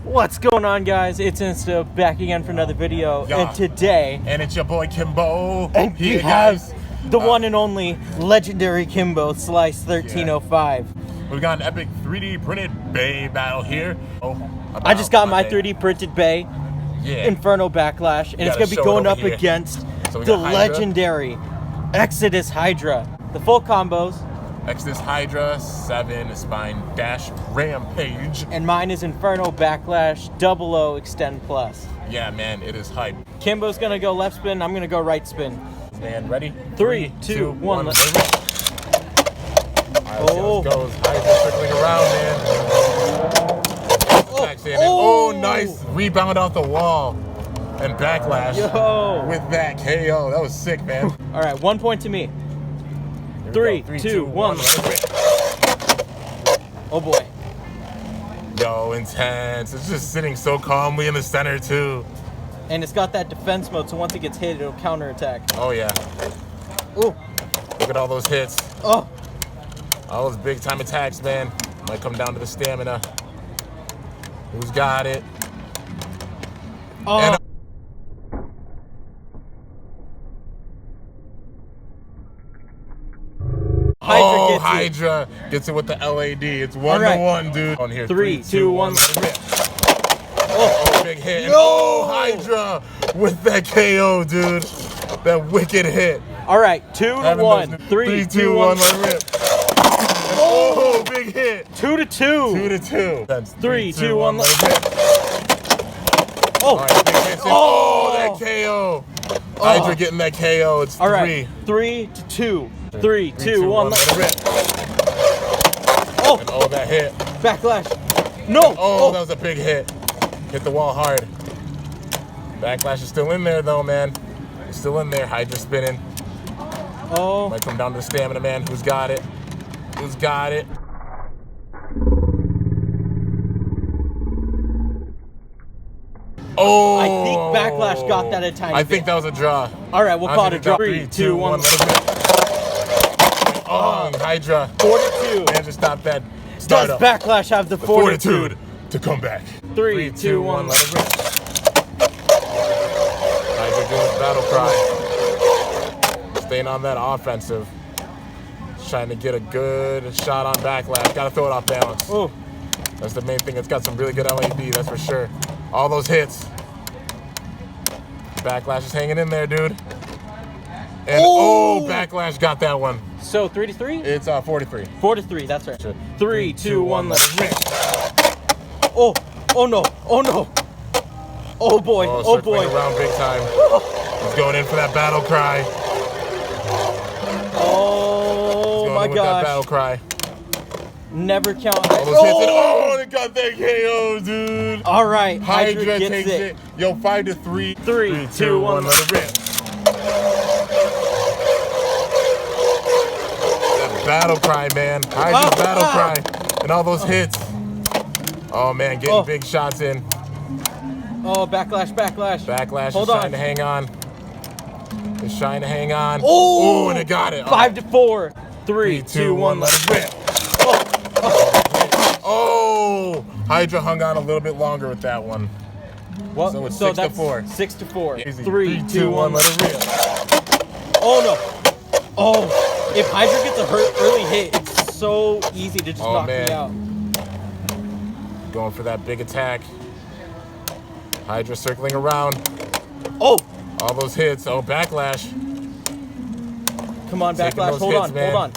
What's going on, guys? It's Insta back again for another video, Yeah. and today, And it's your boy Kimbo. and we Here, have guys. the one and only legendary Kimbo Slice 1305. We've got an epic 3D printed Bay battle here. I just got my 3D printed Bay, Inferno Backlash, and it's gotta gonna be show it going over up here. against So we the got Hydra. legendary Exodus Hydra. The full combos, Exodus Hydra 7 Spine Dash Rampage. and mine is Inferno Backlash 00 Extend Plus. Yeah, man, it is hype. Kimbo's gonna go left spin, I'm gonna go right spin. Man, ready? 3, 2, 1, let's Alright, let's see how this goes. Hydra circling around, man. Backstanding. Oh, nice rebound off the wall. And Backlash Yo! with that KO. That was sick, man. All right, 1 point to me. Here we 3, go. 2, 1. Let it rip. Oh boy. Yo, intense. It's just sitting so calmly in the center, too. And it's got that defense mode, so once it gets hit, it'll counterattack. Oh, yeah. Ooh. Look at all those hits. Oh. All those big time attacks, man. Might come down to the stamina. Who's got it? Oh. And Hydra gets it with the LAD. It's 1-1, dude. On here, 3, 2, 1. Let it rip. Oh, big hit. And oh, Hydra with that KO, dude. That wicked hit. All right, 2 to 1. 3, 2, 1. Let it rip. And oh, big hit. 2 to 2. 2 to 2. That's 3, 2, 1. Let it rip. Oh. All right, big hits. Oh, that KO. Hydra getting that KO. It's 3. All right, 3 to 2. 3, 2, 1. Let it rip. Oh. And oh, that hit. Backlash. No. Oh, that was a big hit. Hit the wall hard. Backlash is still in there, though, man. It's still in there. Hydra spinning. Oh. Might come down to the stamina, man. Who's got it? Who's got it? Oh! I think Backlash got that a tiny bit. I think that was a draw. All right, we'll call it a draw. 3, 2, 1. Let it rip. Oh, Hydra. 4 to 2. Man, just stop that. Does Startup. Backlash have the fortitude to come back? 3, 2, 1. Let it rip. Hydra doing his battle cry. Staying on that offensive. Trying to get a good shot on Backlash. Gotta throw it off balance. Oh. That's the main thing. It's got some really good LAD, that's for sure. All those hits. Backlash is hanging in there, dude. And oh, Backlash got that one. So 3 to 3? It's 4 to 3. 4 to 3, that's right. 3, 2, 1, let it rip. Oh, oh no, oh no. Oh boy, oh boy. Around big time. He's going in for that battle cry. Oh my With that battle gosh. cry. Never count. All those hits and oh, it got that KO, dude. All right, Hydra gets takes it. Yo, 5 to 3. 3, 2, 1. Let it rip. That battle cry, man. Hydra's battle cry. And all those hits. Oh, man, getting big shots in. Oh, Backlash, Backlash. Backlash Hold is on. trying to hang on. It's trying to hang on. Oh, and it got it. 5 to 4. 3, 2, 1. Let it rip. Oh, Hydra hung on a little bit longer with that one. Well, So it's 6 to 4. 6 to 4. Easy. 3, 2, 1. Let it rip. Oh no. Oh, if Hydra gets a early hit, it's so easy to just knock me out. Going for that big attack. Hydra circling around. Oh. All those hits. Oh, Backlash. Come on, Taking Backlash. those Hold hits, on, man. hold on.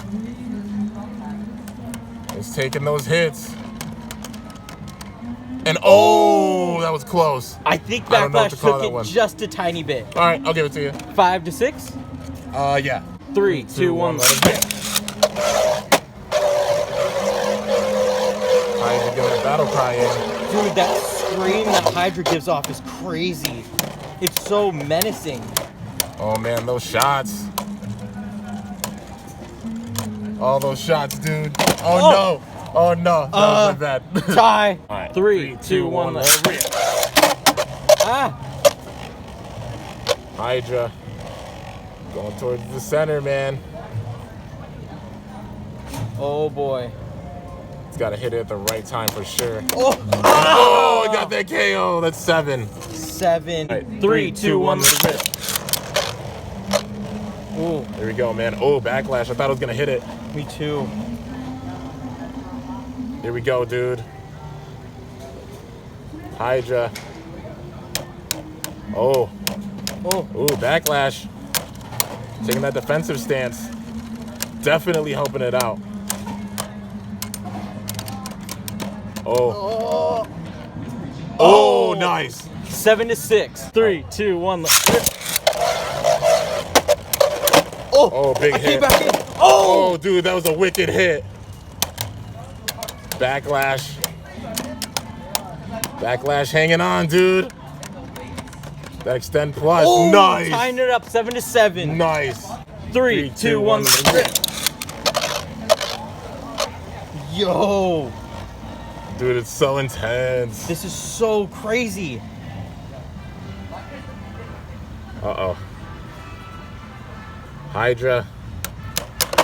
It's taking those hits. And oh, that was close. I think I don't know what Backlash to call took that it one. just a tiny bit. All right, I'll give it to you. 5 to 6. Yeah. 3, 2, 1. Let it rip. Hydra getting that battle cry in. Dude, that scream that Hydra gives off is crazy. It's so menacing. Oh man, those shots. All those shots, dude. Oh no. Oh no. That was bad. Tie. All right. 3, 2, 1. Let it rip. Ah. Hydra. Going towards the center, man. Oh boy. It's got to hit it at the right time for sure. Oh, Oh, it got that that KO. That's 7. 7. Right, 3, 2, 1. let's rip. Ooh, There we go, man. Oh, backlash. I thought I was gonna hit it. me too. Here we go, dude. Hydra. Oh. Oh, Ooh, backlash. Taking that defensive stance. Definitely helping it out. Oh. Oh, nice. 7 to 6. 3, 2, 1. Let's rip. Oh, Oh, big I hit. came back in. Oh, Oh, dude, that was a wicked hit. Backlash. Backlash hanging on, dude. That extend plus. oh, Nice. tying it up. 7 to 7. Nice. 3, 2, 1. Let's rip. Yo, Dude, it's so intense. this is so crazy. Uh-oh. Hydra.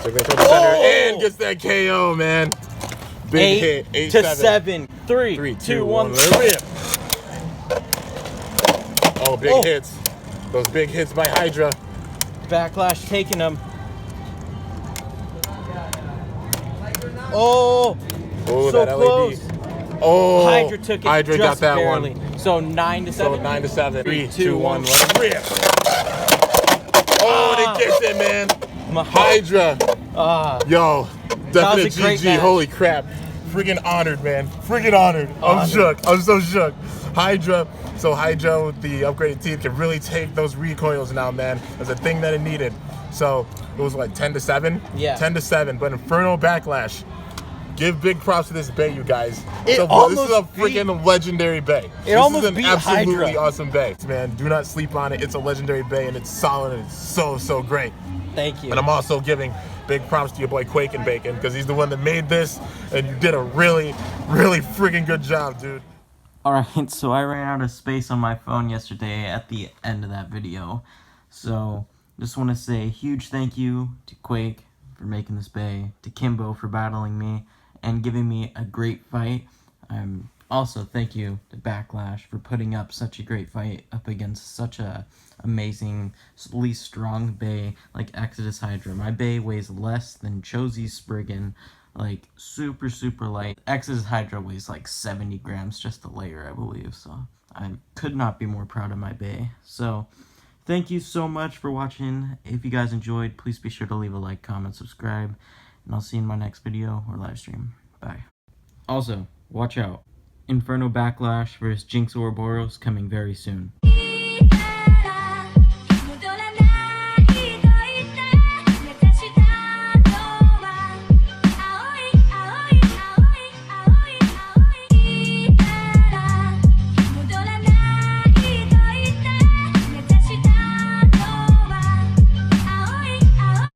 Took it to the center and gets that KO, man. Big 8 hit. to 8-7. 7. 3, 2, 1. Let's rip. Oh, big hits. Those big hits by Hydra. Backlash taking them. Oh, Oh, so that close. LED. Oh, Hydra took it Hydra just got that barely. one. So 9 to 7. So 9 to 7. 3, 2, 2, 1. 1. Let's rip. Oh, they gets it, man. My Hydra. Yo, definite was a great GG. match. Holy crap. Freaking honored, man. Freaking honored. I'm shook. I'm so shook. Hydra. So Hydra with the upgraded teeth can really take those recoils now, man. That's a thing that it needed. So it was like 10 to 7? Yeah. 10 to 7. But Inferno Backlash. Give big props to this bay, you guys. It This is a almost freaking legendary bay. It almost This is an beat absolutely Hydra. awesome bay. Man, do not sleep on it. It's a legendary bay and it's solid and it's so, so great. Thank you. And I'm also giving big props to your boy Quake and Bacon because he's the one that made this and you did a really, really freaking good job, dude. Alright, so I ran out of space on my phone yesterday at the end of that video. So, just want to say a huge thank you to Quake for making this bay, to Kimbo for battling me and giving me a great fight. Also, thank you to Backlash for putting up such a great fight up against such a amazingly strong bay like Exodus Hydra. My bay weighs less than Chosie's Spriggan, like super, super light. Exodus Hydra weighs like 70 grams just a layer, I believe, so I could not be more proud of my bay. So, thank you so much for watching. If you guys enjoyed, please be sure to leave a like, comment, subscribe, and I'll see you in my next video or live stream. Bye. Also, watch out. Inferno Backlash vs. Jinx Ouroboros coming very soon.